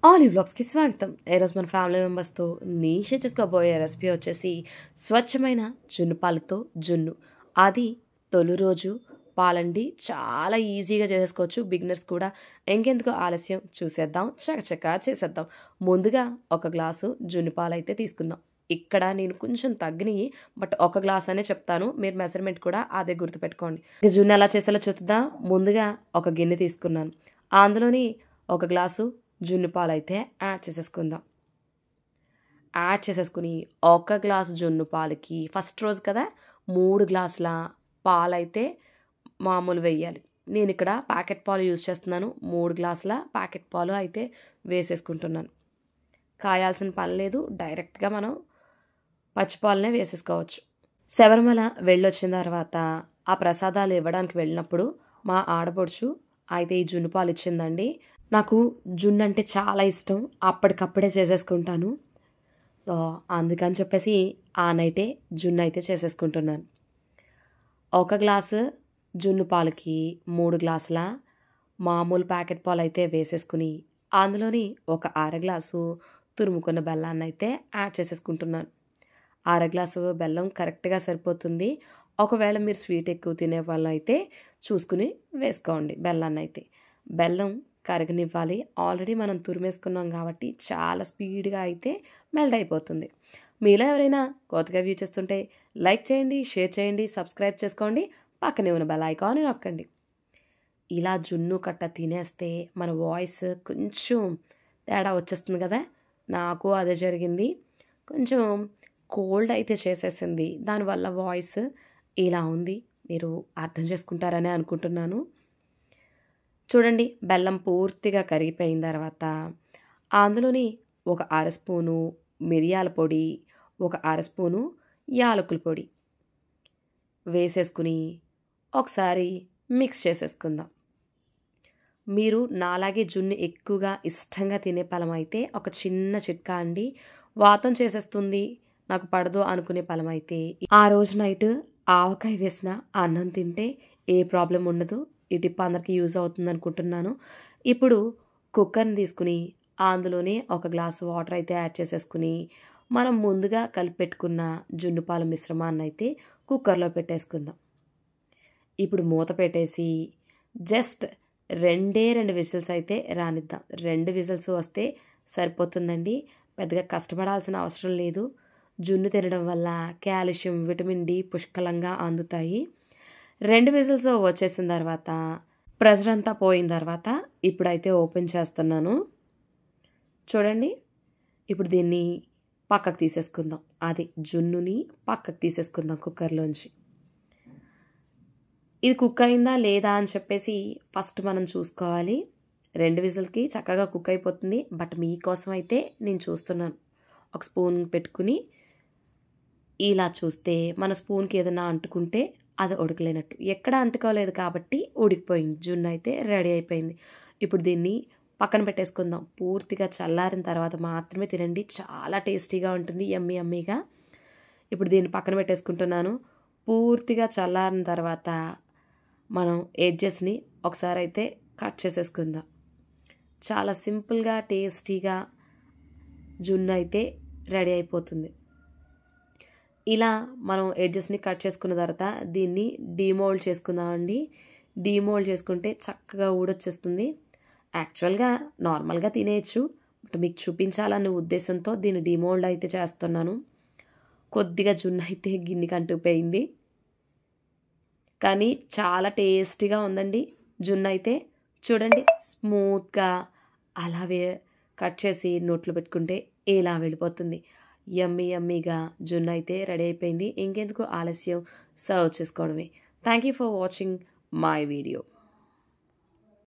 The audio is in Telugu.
ఆలివ్ వ్లాగ్స్‌కి స్వాగతం. ఈరోజు మన ఫ్యామిలీ మెంబర్స్‌తో నేను షేర్ చేసుకోబోయే రెసిపీ వచ్చేసి స్వచ్ఛమైన జున్ను పాలతో జున్ను. అది తొలి రోజు పాలండి. చాలా ఈజీగా చేసేసుకోవచ్చు బిగినర్స్ కూడా. ఇంకెందుకు ఆలస్యం చూసేద్దాం. చకచకా చేసేద్దాం. ముందుగా ఒక గ్లాసు జున్ను పాలైతే తీసుకుందాం. ఇక్కడ నేను కొంచెం తగ్గినయి. బట్ ఒక గ్లాస్ అనే చెప్తాను. మీరు మెజర్‌మెంట్ కూడా అదే గుర్తుపెట్టుకోండి. ఇక జున్ను ఎలా చేసేలా చూద్దాం. ముందుగా ఒక గిన్నె తీసుకున్నాను. అందులోని ఒక గ్లాసు జున్ను పాలైతే యాడ్ చేసేసుకుందాం. యాడ్ చేసేసుకుని ఒక గ్లాసు జున్ను పాలకి ఫస్ట్ రోజు కదా 3 గ్లాసుల పాలైతే మామూలు వేయాలి. నేను ఇక్కడ ప్యాకెట్ పాలు యూజ్ చేస్తున్నాను. 3 గ్లాసుల ప్యాకెట్ పాలు అయితే వేసేసుకుంటున్నాను. కాయాల్సిన పని లేదు. డైరెక్ట్గా మనం పచ్చిపాలనే వేసేసుకోవచ్చు. శబరిమల వెళ్ళొచ్చిన తర్వాత ఆ ప్రసాదాలు ఇవ్వడానికి వెళ్ళినప్పుడు మా ఆడపడుచు అయితే ఈ జున్ను పాలు ఇచ్చిందండి. నాకు జున్ను అంటే చాలా ఇష్టం. అప్పటికప్పుడే చేసేసుకుంటాను. సో అందుకని చెప్పేసి ఆ నైటే జున్ను అయితే చేసేసుకుంటున్నాను. ఒక గ్లాసు జున్ను పాలకి 3 గ్లాసుల మామూలు ప్యాకెట్ పాలు అయితే వేసేసుకుని అందులోని ఒక అర గ్లాసు తురుముకున్న బెల్లాన్ని అయితే యాడ్ చేసేసుకుంటున్నాను. అర గ్లాసు బెల్లం కరెక్ట్గా సరిపోతుంది. ఒకవేళ మీరు స్వీట్ ఎక్కువ తినే వాళ్ళు అయితే చూసుకుని వేసుకోండి బెల్లాన్ని అయితే. బెల్లం కరగనివ్వాలి. ఆల్రెడీ మనం తురిమేసుకున్నాం కాబట్టి చాలా స్పీడ్గా అయితే మెల్ట్ అయిపోతుంది. మీలో ఎవరైనా కొత్తగా వ్యూ చేస్తుంటే లైక్ చేయండి, షేర్ చేయండి, సబ్స్క్రైబ్ చేసుకోండి, పక్కనే ఉన్న బెల్ ఐకాన్ని నొక్కండి. ఇలా జున్ను కట్ట తినేస్తే మన వాయిస్ కొంచెం తేడా వచ్చేస్తుంది కదా. నాకు అదే జరిగింది. కొంచెం కోల్డ్ అయితే చేసేసింది. దానివల్ల వాయిస్ ఇలా ఉంది. మీరు అర్థం చేసుకుంటారని అనుకుంటున్నాను. చూడండి, బెల్లం పూర్తిగా కరిగిపోయిన తర్వాత అందులోని ఒక అర స్పూను మిరియాల పొడి, ఒక అర స్పూను యాలకుల పొడి వేసేసుకుని ఒకసారి మిక్స్ చేసేసుకుందాం. మీరు నాలాగే జున్ను ఎక్కువగా ఇష్టంగా తినే పలం అయితే ఒక చిన్న చిట్కా అండి. వాతం చేసేస్తుంది నాకు పడదు అనుకునే పలం అయితే ఆ రోజు నైట్ ఆవకాయ వేసిన అన్నం తింటే ఏ ప్రాబ్లం ఉండదు. ఈ టిప్ అందరికీ యూజ్ అవుతుంది అనుకుంటున్నాను. ఇప్పుడు కుక్కర్ని తీసుకుని అందులోనే ఒక గ్లాసు వాటర్ అయితే యాడ్ చేసేసుకుని మనం ముందుగా కలిపెట్టుకున్న జున్ను పాల మిశ్రమాన్ని అయితే కుక్కర్లో పెట్టేసుకుందాం. ఇప్పుడు మూత పెట్టేసి జస్ట్ 2 విజిల్స్ అయితే రానిద్దాం. 2 విజిల్స్ వస్తే సరిపోతుందండి. పెద్దగా కష్టపడాల్సిన అవసరం లేదు. జున్ను తినడం వల్ల కాల్షియం, విటమిన్ డి పుష్కలంగా అందుతాయి. 2 విజిల్స్ వచ్చేసిన తర్వాత ప్రెషర్ అంతా పోయిన తర్వాత ఇప్పుడైతే ఓపెన్ చేస్తున్నాను. చూడండి, ఇప్పుడు దీన్ని పక్కకు తీసేసుకుందాం. అది జున్నుని పక్కకు తీసేసుకుందాం కుక్కర్లోంచి. ఇది కుక్ అయిందా లేదా అని చెప్పేసి ఫస్ట్ మనం చూసుకోవాలి. 2 విజిల్కి చక్కగా కుక్ అయిపోతుంది. బట్ మీకోసం అయితే నేను చూస్తున్నాను. ఒక స్పూన్ పెట్టుకుని ఇలా చూస్తే మన స్పూన్కి ఏదైనా అంటుకుంటే అది ఉడకలేనట్టు. ఎక్కడ అంటుకోలేదు కాబట్టి ఉడికిపోయింది. జున్ను అయితే రెడీ అయిపోయింది. ఇప్పుడు దీన్ని పక్కన పెట్టేసుకుందాం. పూర్తిగా చల్లారిన తర్వాత మాత్రమే తినండి. చాలా టేస్టీగా ఉంటుంది, యమ్మీ యమ్మీగా. ఇప్పుడు దీన్ని పక్కన పెట్టేసుకుంటున్నాను. పూర్తిగా చల్లారిన తర్వాత మనం ఎడ్జెస్ని ఒకసారి అయితే కట్ చేసేసుకుందాం. చాలా సింపుల్గా టేస్టీగా జున్ను అయితే రెడీ అయిపోతుంది. ఇలా మనం ఎడ్జెస్ని కట్ చేసుకున్న తర్వాత దీన్ని డీమోల్డ్ చేసుకుందామండి. డీమోల్డ్ చేసుకుంటే చక్కగా ఊడొచ్చేస్తుంది. యాక్చువల్గా నార్మల్గా తినేయచ్చు. బట్ మీకు చూపించాలనే ఉద్దేశంతో దీన్ని డీమోల్డ్ అయితే చేస్తున్నాను. కొద్దిగా జున్ను అయితే గిన్నెకి అంటుకుపోయింది. కానీ చాలా టేస్టీగా ఉందండి జున్ను అయితే. చూడండి, స్మూత్గా అలా కట్ చేసి నోట్లో పెట్టుకుంటే ఇలా వెళ్ళిపోతుంది. యమ్మీ యమ్మీగా జున్ను అయితే రెడీ అయిపోయింది. ఇంకెందుకు ఆలస్యం, సర్వ్ చేసుకోవడమే. Thank you for watching my video.